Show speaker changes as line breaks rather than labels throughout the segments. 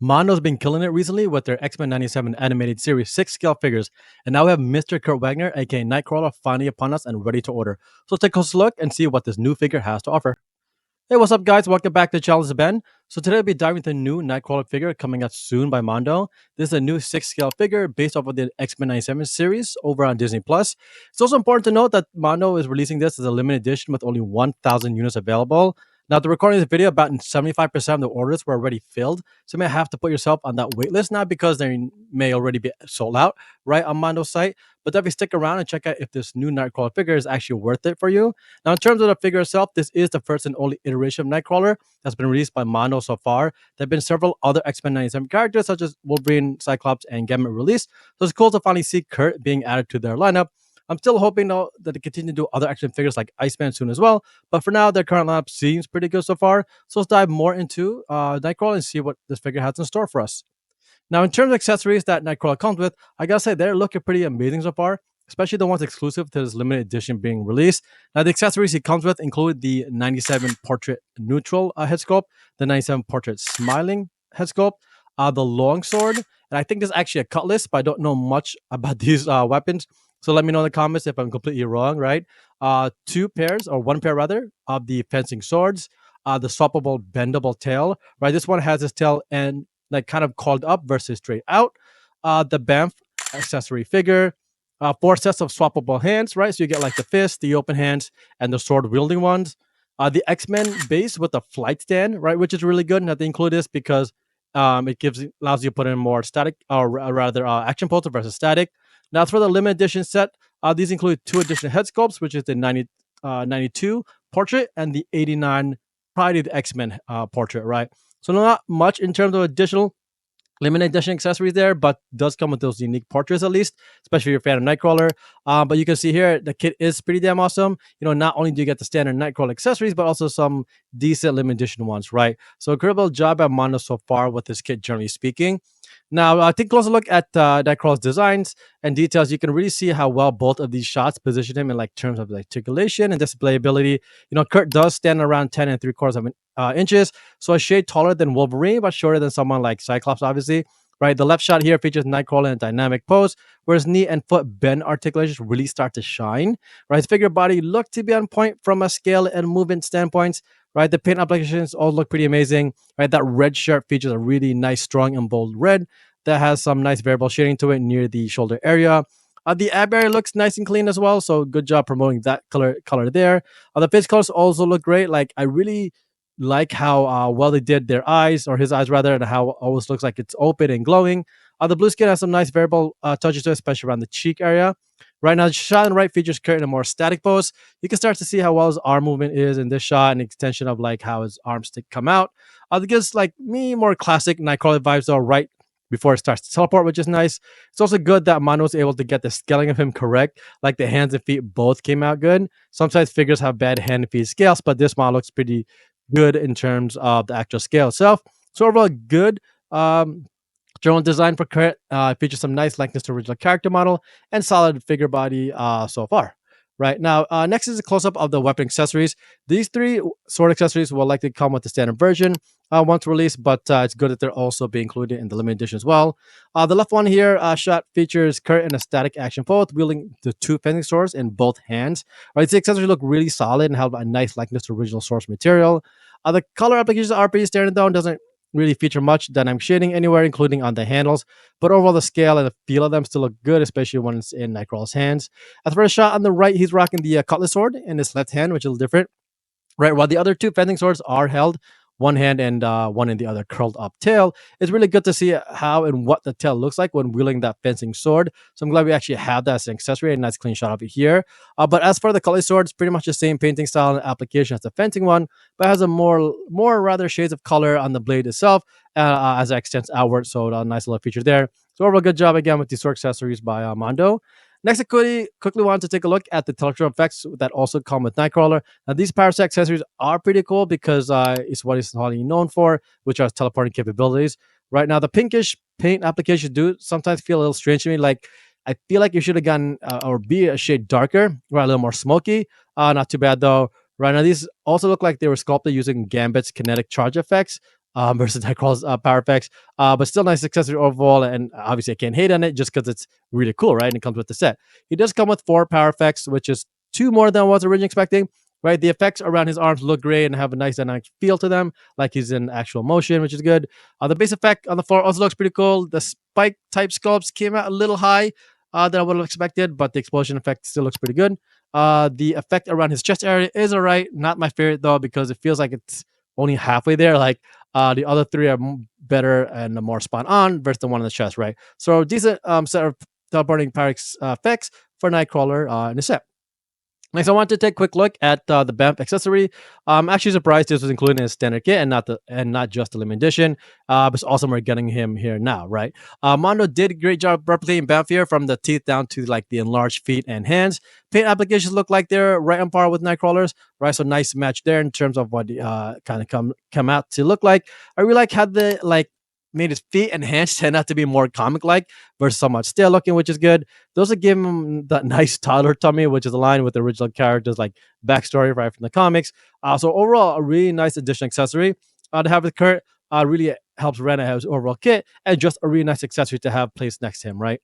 Mondo's been killing it recently with their X-Men 97 animated series 6 scale figures, and now we have Mr. Kurt Wagner, aka Nightcrawler, finally upon us and ready to order. So let's take a close look and see what this new figure has to offer. Hey, what's up, guys? Welcome back to Challenge Ben. So today we'll be diving into a new Nightcrawler figure coming out soon by Mondo. This is a new 6 scale figure based off of the X-Men 97 series over on Disney Plus. It's also important to note that Mondo is releasing this as a limited edition with only 1,000 units available. Now, the recording of this video, about 75% of the orders were already filled. So you may have to put yourself on that wait list, not because they may already be sold out, right, on Mondo's site, but definitely stick around and check out if this new Nightcrawler figure is actually worth it for you. Now, in terms of the figure itself, this is the first and only iteration of Nightcrawler that's been released by Mondo so far. There have been several other X-Men 97 characters, such as Wolverine, Cyclops, and Gambit released. So it's cool to finally see Kurt being added to their lineup. I'm still hoping, though, that they continue to do other action figures like Iceman soon as well. But for now, their current lineup seems pretty good so far. So let's dive more into Nightcrawler and see what this figure has in store for us. Now, in terms of accessories that Nightcrawler comes with, I gotta say they're looking pretty amazing so far, especially the ones exclusive to this limited edition being released. Now, the accessories he comes with include the 97 Portrait Neutral head sculpt, the 97 Portrait Smiling head sculpt, the long sword, and I think this is actually a cutlass, but I don't know much about these weapons. So let me know in the comments if I'm completely wrong, right? Two pairs, or one pair rather, of the fencing swords, the swappable bendable tail, right? This one has its tail and like kind of called up versus straight out. The BAMF accessory figure, four sets of swappable hands, right? So you get like the fist, the open hands, and the sword wielding ones. The X-Men base with the flight stand, right? Which is really good. And I they include this because it allows you to put in more static, or rather action poses versus static. Now for the limited edition set, these include two additional head sculpts, which is the 92 portrait and the 89 Pride of the X-Men portrait, right? So not much in terms of additional limited edition accessories there, but does come with those unique portraits at least, especially if you're a fan of Nightcrawler. But you can see here, the kit is pretty damn awesome. You know, not only do you get the standard Nightcrawler accessories, but also some decent limited edition ones, right? So incredible job at Mondo so far with this kit, generally speaking. Now, take a closer look at Nightcrawler's designs and details. You can really see how well both of these shots position him in like terms of articulation and displayability. You know, Kurt does stand around 10 and 3/4 of inches, so a shade taller than Wolverine, but shorter than someone like Cyclops, obviously. Right, the left shot here features Nightcrawler in a dynamic pose, whereas knee and foot bend articulations really start to shine. Right, his figure body looked to be on point from a scale and movement standpoints. Right, the paint applications all look pretty amazing. Right, that red shirt features a really nice, strong and bold red that has some nice variable shading to it near the shoulder area. The ab area looks nice and clean as well, so good job promoting that color there. The face colors also look great. Like I really like how well they did their eyes, or his eyes rather, and how it always looks like it's open and glowing. The blue skin has some nice variable touches to it, especially around the cheek area. Right now, the shot on the right features Kurt in a more static pose. You can start to see how well his arm movement is in this shot, and extension of like how his arms come out. It gives like me more classic Nightcrawler vibes though, right before it starts to teleport, which is nice. It's also good that Mono was able to get the scaling of him correct. Like the hands and feet both came out good. Sometimes figures have bad hand and feet scales, but this model looks pretty good in terms of the actual scale itself. So overall, good general design for Kurt. Features some nice likeness to original character model and solid figure body so far. Right now, next is a close-up of the weapon accessories. These three sword accessories will likely come with the standard version once released, but it's good that they're also being included in the limited edition as well. The left one here shot features Kurt in a static action pose, wielding the two fencing swords in both hands. Right, the accessories look really solid and have a nice likeness to original source material. The color applications are pretty standard though, and doesn't really feature much dynamic shading anywhere, including on the handles. But overall, the scale and the feel of them still look good, especially when it's in Nightcrawler's hands. As for the shot on the right, he's rocking the cutlass sword in his left hand, which is a little different. Right, while the other two fencing swords are held, one hand and one in the other curled up tail. It's really good to see how and what the tail looks like when wielding that fencing sword. So I'm glad we actually have that as an accessory. A nice clean shot over here. But as for the cutlass sword, it's pretty much the same painting style and application as the fencing one, but has a more rather shades of color on the blade itself as it extends outward. So a nice little feature there. So overall, good job again with these sword accessories by Mondo. Next, I quickly want to take a look at the teleport effects that also come with Nightcrawler. Now, these power set accessories are pretty cool because it's what he's only known for, which are teleporting capabilities. Right now, the pinkish paint applications do sometimes feel a little strange to me. Like, I feel like you should have gotten or be a shade darker, or a little more smoky. Not too bad though. Right now, these also look like they were sculpted using Gambit's kinetic charge effects. versus Nightcrawler's power effects. But still nice accessory overall, and obviously I can't hate on it just because it's really cool, right? And it comes with the set. He does come with 4 power effects, which is 2 more than I was originally expecting. Right, the effects around his arms look great and have a nice dynamic feel to them, like he's in actual motion, which is good. The base effect on the floor also looks pretty cool. The spike type sculpts came out a little high than I would have expected, but the explosion effect still looks pretty good. The effect around his chest area is alright. Not my favorite though, because it feels like it's only halfway there. Like the other 3 are better and more spot on versus the one in the chest, right? So decent set of teleporting power effects for Nightcrawler in the set. Next, I want to take a quick look at the BAMF accessory. I'm actually surprised this was included in his standard kit and not just the limited edition. But it's awesome we're getting him here now, right? Mondo did a great job replicating BAMF here, from the teeth down to like the enlarged feet and hands. Paint applications look like they're right on par with Nightcrawler's, right? So nice match there in terms of what kind of come out to look like. I really like how the made his feet and hands tend out to be more comic-like versus somewhat stale looking, which is good. Those are giving him that nice toddler tummy, which is aligned with the original characters, like backstory right from the comics. So overall, a really nice addition accessory to have with Kurt. Really helps Ren out his overall kit, and just a really nice accessory to have placed next to him, right?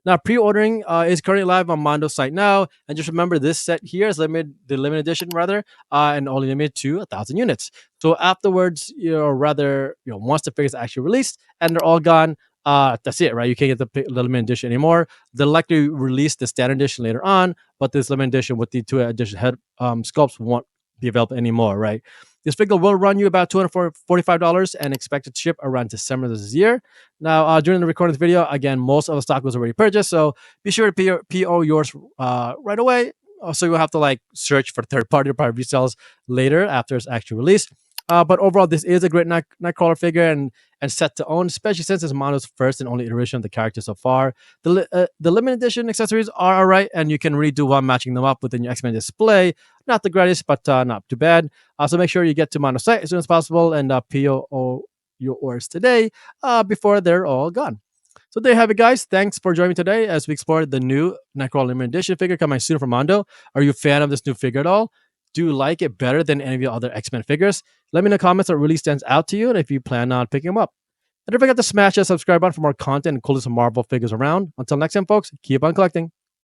Now, pre-ordering is currently live on Mondo's site now, and just remember this set here is limited, the limited edition rather, and only limited to 1,000 units. So afterwards, once the figures are actually released and they're all gone, that's it, right? You can't get the limited edition anymore. They'll likely release the standard edition later on, but this limited edition with the 2 additional head sculpts won't be available anymore, right? This figure will run you about $245 and expected to ship around December this year. Now, during the recording of this video, again, most of the stock was already purchased, so be sure to PO yours right away. So you'll have to search for third-party or private resales later after it's actually released. But overall, this is a great Nightcrawler figure and set to own, especially since it's Mondo's first and only iteration of the character so far. The limited edition accessories are alright, and you can really do well matching them up within your X-Men display. Not the greatest, but not too bad. So make sure you get to Mondo's site as soon as possible and PO your orders today before they're all gone. So there you have it, guys. Thanks for joining me today as we explored the new Nightcrawler limited edition figure coming soon from Mondo. Are you a fan of this new figure at all? Do you like it better than any of your other X-Men figures? Let me know in the comments what really stands out to you and if you plan on picking them up. And don't forget to smash that subscribe button for more content and coolest Marvel figures around. Until next time, folks, keep on collecting.